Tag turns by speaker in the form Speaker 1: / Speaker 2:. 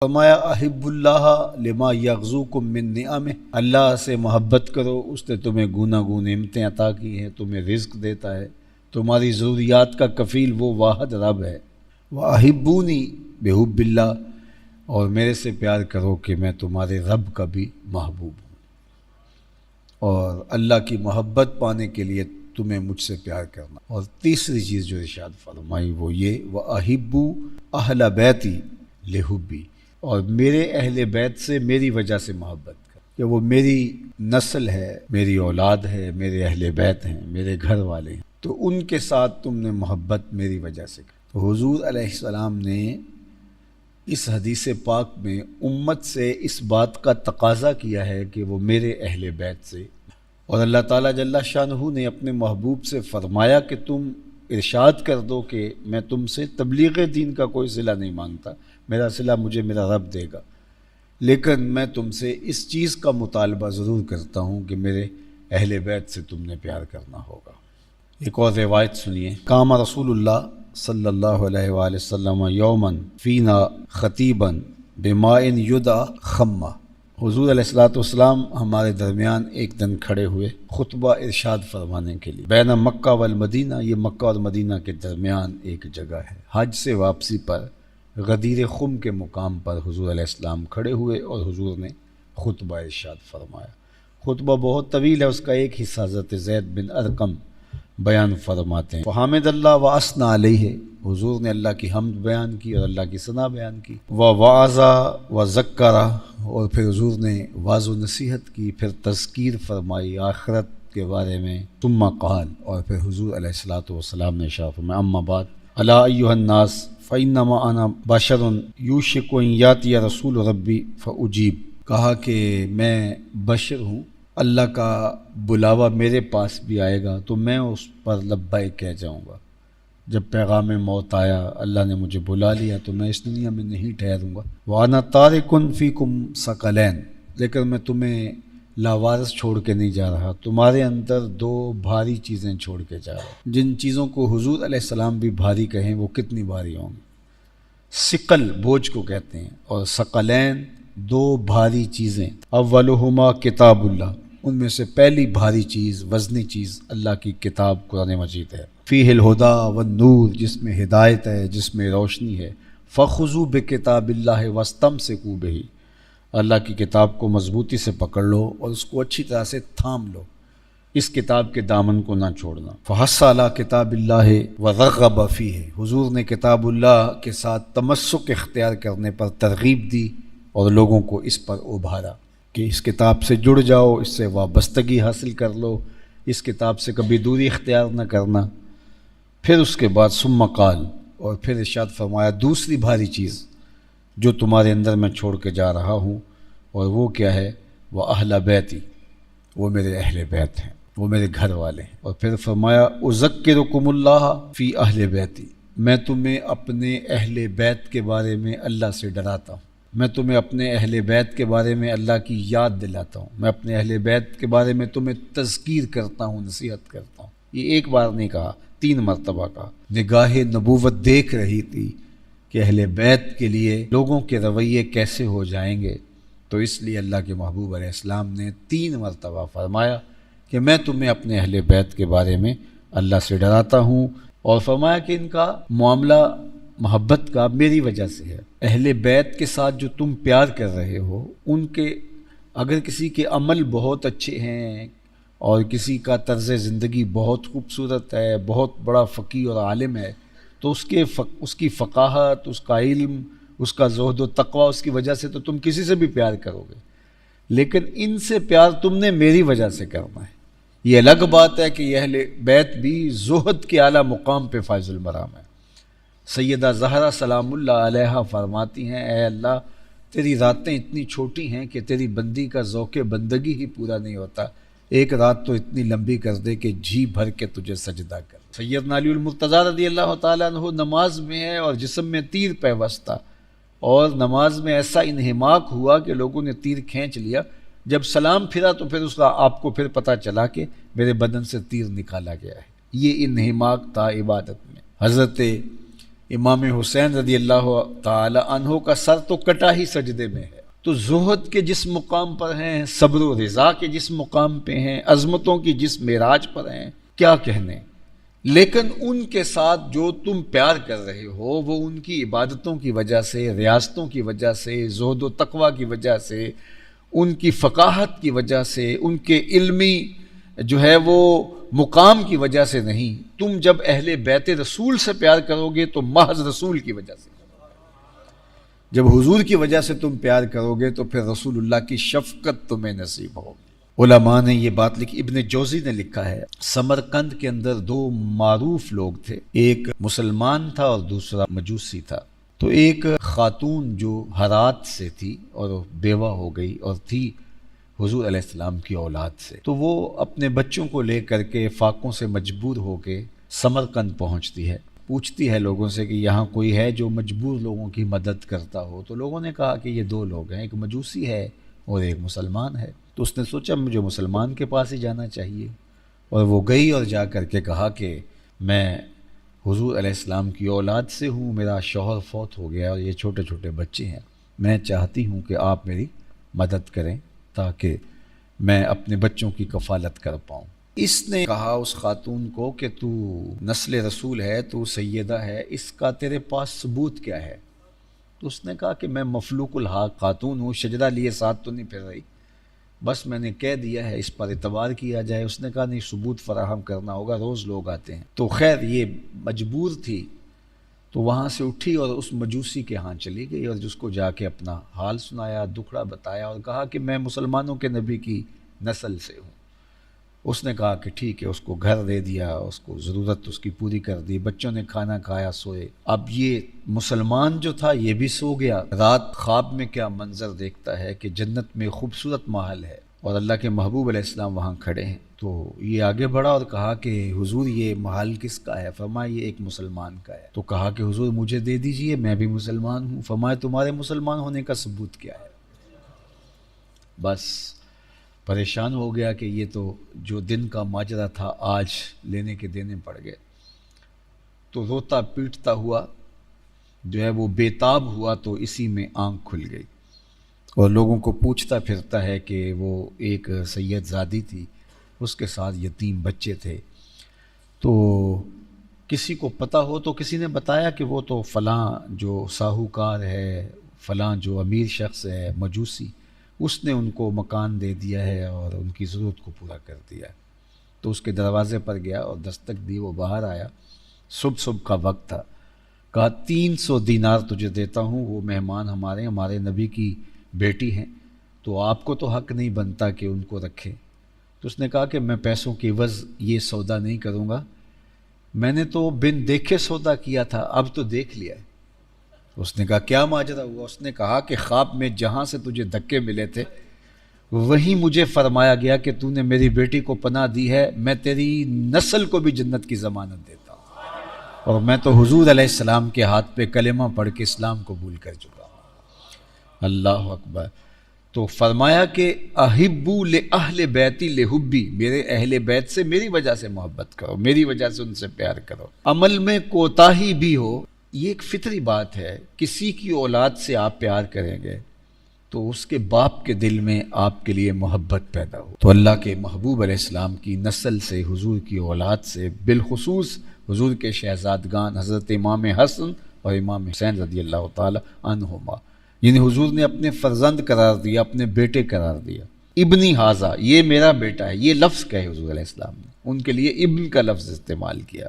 Speaker 1: فرمایا احب اللہ لما یغزوکم من نعمہ، اللہ سے محبت کرو، اس نے تمہیں گوناگون نعمتیں عطا کی ہیں، تمہیں رزق دیتا ہے، تمہاری ضروریات کا کفیل وہ واحد رب ہے۔ وَأَحِبُّونِي بِحُبِّ اللہ، اور میرے سے پیار کرو کہ میں تمہارے رب کا بھی محبوب ہوں، اور اللہ کی محبت پانے کے لیے تمہیں مجھ سے پیار کرنا۔ اور تیسری چیز جو ارشاد فرمائی وہ یہ وَأَحِبُّ أَهْلَ بَيْتِي لِحُبِّي، اور میرے اہل بیت سے میری وجہ سے محبت کر، کہ وہ میری نسل ہے، میری اولاد ہے، میرے اہل بیت ہیں، میرے گھر والے ہیں، تو ان کے ساتھ تم نے محبت میری وجہ سے کر۔ تو حضور علیہ السلام نے اس حدیث پاک میں امت سے اس بات کا تقاضا کیا ہے کہ وہ میرے اہل بیت سے، اور اللہ تعالیٰ جل شانہ نے اپنے محبوب سے فرمایا کہ تم ارشاد کر دو کہ میں تم سے تبلیغ دین کا کوئی صلہ نہیں مانگتا، میرا صلہ مجھے میرا رب دے گا، لیکن میں تم سے اس چیز کا مطالبہ ضرور کرتا ہوں کہ میرے اہل بیت سے تم نے پیار کرنا ہوگا۔ ایک اور روایت سنیے، قام رسول اللہ صلی اللہ علیہ وآلہ وسلم یوماً فینا خطیباً بماء یدعی خمہ، حضور علیہ والسلام ہمارے درمیان ایک دن کھڑے ہوئے خطبہ ارشاد فرمانے کے لیے۔ بین مکہ والمدینہ، یہ مکہ اور مدینہ کے درمیان ایک جگہ ہے۔ حج سے واپسی پر غدیر خم کے مقام پر حضور علیہ السلام کھڑے ہوئے اور حضور نے خطبہ ارشاد فرمایا۔ خطبہ بہت طویل ہے، اس کا ایک حصہ حضرت زید بن ارقم بیان فرماتے ہیں۔ فحمد اللہ واثنى علیہ، حضور نے اللہ کی حمد بیان کی اور اللہ کی ثنا بیان کی۔ ووعظ وذکر، اور پھر حضور نے واعظ و نصیحت کی، پھر تذکیر فرمائی آخرت کے بارے میں۔ ثم قال، اور پھر حضور علیہ الصلوۃ والسلام نے ارشاد فرمایا اما بعد الا ایھا الناس فانما انا بشر یوشک ان یاتی رسول ربی فاجیب، کہا کہ میں بشر ہوں، اللہ کا بلاوا میرے پاس بھی آئے گا تو میں اس پر لبیک کہہ جاؤں گا۔ جب پیغام موت آیا، اللہ نے مجھے بلا لیا تو میں اس دنیا میں نہیں ٹھہروں گا۔ وَأَنَا تَارِكٌ فِيكُمْ ثَقَلَيْنِ، لیکن میں تمہیں لاوارث چھوڑ کے نہیں جا رہا، تمہارے اندر دو بھاری چیزیں چھوڑ کے جا رہا ہوں۔ جن چیزوں کو حضور علیہ السلام بھی بھاری کہیں وہ کتنی بھاری ہوں گی؟ ثقل بوجھ کو کہتے ہیں، اور ثقلین دو بھاری چیزیں۔ اولہما کتاب اللہ، ان میں سے پہلی بھاری چیز، وزنی چیز اللہ کی کتاب قرآن مجید ہے۔ فیہ الہدی والنور، جس میں ہدایت ہے، جس میں روشنی ہے۔ فخذوا بکتاب اللہ واستمسکوا بہ، اللہ کی کتاب کو مضبوطی سے پکڑ لو اور اس کو اچھی طرح سے تھام لو، اس کتاب کے دامن کو نہ چھوڑنا۔ فحث علی کتاب اللہ ورغب فیہ، حضور نے کتاب اللہ کے ساتھ تمسک اختیار کرنے پر ترغیب دی اور لوگوں کو اس پر ابھارا کہ اس کتاب سے جڑ جاؤ، اس سے وابستگی حاصل کر لو، اس کتاب سے کبھی دوری اختیار نہ کرنا۔ پھر اس کے بعد ثم قال، اور پھر ارشاد فرمایا دوسری بھاری چیز جو تمہارے اندر میں چھوڑ کے جا رہا ہوں، اور وہ کیا ہے؟ وہ اہل بیتی، وہ میرے اہل بیت ہیں، وہ میرے گھر والے ہیں۔ اور پھر فرمایا اذکرکم اللہ فی اہل بیتی، میں تمہیں اپنے اہل بیت کے بارے میں اللہ سے ڈراتا ہوں، میں تمہیں اپنے اہل بیت کے بارے میں اللہ کی یاد دلاتا ہوں، میں اپنے اہل بیت کے بارے میں تمہیں تذکیر کرتا ہوں، نصیحت کرتا ہوں۔ یہ ایک بار نہیں کہا، 3 مرتبہ کہا۔ نگاہ نبوت دیکھ رہی تھی کہ اہل بیت کے لیے لوگوں کے رویے کیسے ہو جائیں گے، تو اس لیے اللہ کے محبوب علیہ السلام نے 3 مرتبہ فرمایا کہ میں تمہیں اپنے اہل بیت کے بارے میں اللہ سے ڈراتا ہوں، اور فرمایا کہ ان کا معاملہ محبت کا میری وجہ سے ہے۔ اہل بیت کے ساتھ جو تم پیار کر رہے ہو، ان کے اگر کسی کے عمل بہت اچھے ہیں اور کسی کا طرز زندگی بہت خوبصورت ہے، بہت بڑا فقیہ اور عالم ہے، تو اس کی فقاہت، اس کا علم، اس کا زہد و تقوی، اس کی وجہ سے تو تم کسی سے بھی پیار کرو گے، لیکن ان سے پیار تم نے میری وجہ سے کرنا ہے۔ یہ الگ بات ہے کہ یہ اہل بیت بھی زہد کے اعلیٰ مقام پہ فائز المرام ہے۔ سیدہ زہرا سلام اللہ علیہا فرماتی ہیں اے اللہ، تیری راتیں اتنی چھوٹی ہیں کہ تیری بندی کا ذوق بندگی ہی پورا نہیں ہوتا، ایک رات تو اتنی لمبی کر دے کہ جی بھر کے تجھے سجدہ کر۔ سیدنا علی المرتضیٰ رضی اللہ تعالیٰ عنہ نماز میں ہے اور جسم میں تیر پیوست تھا، اور نماز میں ایسا انہماک ہوا کہ لوگوں نے تیر کھینچ لیا، جب سلام پھرا تو پھر اس کا آپ کو پھر پتہ چلا کہ میرے بدن سے تیر نکالا گیا ہے۔ یہ انہماک تھا عبادت میں۔ حضرت امام حسین رضی اللہ تعالی عنہ کا سر تو کٹا ہی سجدے میں ہے۔ تو زہد کے جس مقام پر ہیں، صبر و رضا کے جس مقام پہ ہیں، عظمتوں کی جس معراج پر ہیں، کیا کہنے۔ لیکن ان کے ساتھ جو تم پیار کر رہے ہو وہ ان کی عبادتوں کی وجہ سے، ریاستوں کی وجہ سے، زہد و تقوی کی وجہ سے، ان کی فقاہت کی وجہ سے، ان کے علمی جو ہے وہ مقام کی وجہ سے نہیں۔ تم جب اہل بیت رسول سے پیار کرو گے تو محض رسول کی وجہ سے، جب حضور کی وجہ سے تم پیار کرو گے تو پھر رسول اللہ کی شفقت تمہیں نصیب ہوگی۔ علماء نے یہ بات لکھی، ابن جوزی نے لکھا ہے، سمرقند کے اندر دو معروف لوگ تھے، ایک مسلمان تھا اور دوسرا مجوسی تھا۔ تو ایک خاتون جو ہرات سے تھی اور بیوہ ہو گئی اور تھی حضور علیہ السلام کی اولاد سے، تو وہ اپنے بچوں کو لے کر کے فاقوں سے مجبور ہو کے سمرقند پہنچتی ہے، پوچھتی ہے لوگوں سے کہ یہاں کوئی ہے جو مجبور لوگوں کی مدد کرتا ہو۔ تو لوگوں نے کہا کہ یہ دو لوگ ہیں، ایک مجوسی ہے اور ایک مسلمان ہے۔ تو اس نے سوچا مجھے مسلمان کے پاس ہی جانا چاہیے، اور وہ گئی اور جا کر کے کہا کہ میں حضور علیہ السلام کی اولاد سے ہوں، میرا شوہر فوت ہو گیا اور یہ چھوٹے چھوٹے بچے ہیں، میں چاہتی ہوں کہ آپ میری مدد کریں تاکہ میں اپنے بچوں کی کفالت کر پاؤں۔ اس نے کہا اس خاتون کو کہ تو نسل رسول ہے، تو سیدہ ہے، اس کا تیرے پاس ثبوت کیا ہے؟ تو اس نے کہا کہ میں مفلوق الحق خاتون ہوں، شجرہ لیے ساتھ تو نہیں پھر رہی، بس میں نے کہہ دیا ہے، اس پر اعتبار کیا جائے۔ اس نے کہا نہیں، ثبوت فراہم کرنا ہوگا، روز لوگ آتے ہیں۔ تو خیر یہ مجبور تھی، تو وہاں سے اٹھی اور اس مجوسی کے ہاں چلی گئی اور جس کو جا کے اپنا حال سنایا، دکھڑا بتایا اور کہا کہ میں مسلمانوں کے نبی کی نسل سے ہوں۔ اس نے کہا کہ ٹھیک ہے، اس کو گھر دے دیا، اس کو ضرورت اس کی پوری کر دی، بچوں نے کھانا کھایا، سوئے۔ اب یہ مسلمان جو تھا یہ بھی سو گیا۔ رات خواب میں کیا منظر دیکھتا ہے کہ جنت میں خوبصورت محل ہے اور اللہ کے محبوب علیہ السلام وہاں کھڑے ہیں۔ تو یہ آگے بڑھا اور کہا کہ حضور یہ محل کس کا ہے؟ فرمایا یہ ایک مسلمان کا ہے۔ تو کہا کہ حضور مجھے دے دیجئے، میں بھی مسلمان ہوں۔ فرمایا تمہارے مسلمان ہونے کا ثبوت کیا ہے؟ بس پریشان ہو گیا کہ یہ تو جو دن کا ماجرا تھا آج لینے کے دینے پڑ گئے۔ تو روتا پیٹتا ہوا جو ہے وہ بےتاب ہوا، تو اسی میں آنکھ کھل گئی اور لوگوں کو پوچھتا پھرتا ہے کہ وہ ایک سید زادی تھی، اس کے ساتھ یتیم بچے تھے۔ تو کسی کو پتہ ہو تو کسی نے بتایا کہ وہ تو فلاں جو ساہوکار ہے، فلاں جو امیر شخص ہے مجوسی، اس نے ان کو مکان دے دیا ہے اور ان کی ضرورت کو پورا کر دیا ہے۔ تو اس کے دروازے پر گیا اور دستک دی، وہ باہر آیا، صبح کا وقت تھا، کہا 300 دینار تجھے دیتا ہوں، وہ مہمان ہمارے نبی کی بیٹی ہیں، تو آپ کو تو حق نہیں بنتا کہ ان کو رکھے۔ تو اس نے کہا کہ میں پیسوں کی عوض یہ سودا نہیں کروں گا، میں نے تو بن دیکھے سودا کیا تھا، اب تو دیکھ لیا ہے۔ اس نے کہا کیا ماجرا ہوا؟ اس نے کہا کہ خواب میں جہاں سے تجھے دھکے ملے تھے وہیں مجھے فرمایا گیا کہ تو نے میری بیٹی کو پناہ دی ہے، میں تیری نسل کو بھی جنت کی ضمانت دیتا ہوں، اور میں تو حضور علیہ السلام کے ہاتھ پہ کلمہ پڑھ کے اسلام قبول کر چکا ہوں۔ اللہ اکبر۔ تو فرمایا کہ احبو لأہل بیتی لحبی، میرے اہل بیت سے میری وجہ سے محبت کرو، میری وجہ سے ان سے پیار کرو۔ عمل میں کوتاہی بھی ہو، یہ ایک فطری بات ہے، کسی کی اولاد سے آپ پیار کریں گے تو اس کے باپ کے دل میں آپ کے لیے محبت پیدا ہو۔ تو اللہ کے محبوب علیہ السلام کی نسل سے، حضور کی اولاد سے، بالخصوص حضور کے شہزادگان حضرت امام حسن اور امام حسین رضی اللہ تعالی عنہما، یعنی حضور نے اپنے فرزند قرار دیا، اپنے بیٹے قرار دیا۔ ابنی حاضہ، یہ میرا بیٹا ہے، یہ لفظ کہے حضور علیہ السلام نے، ان کے لیے ابن کا لفظ استعمال کیا۔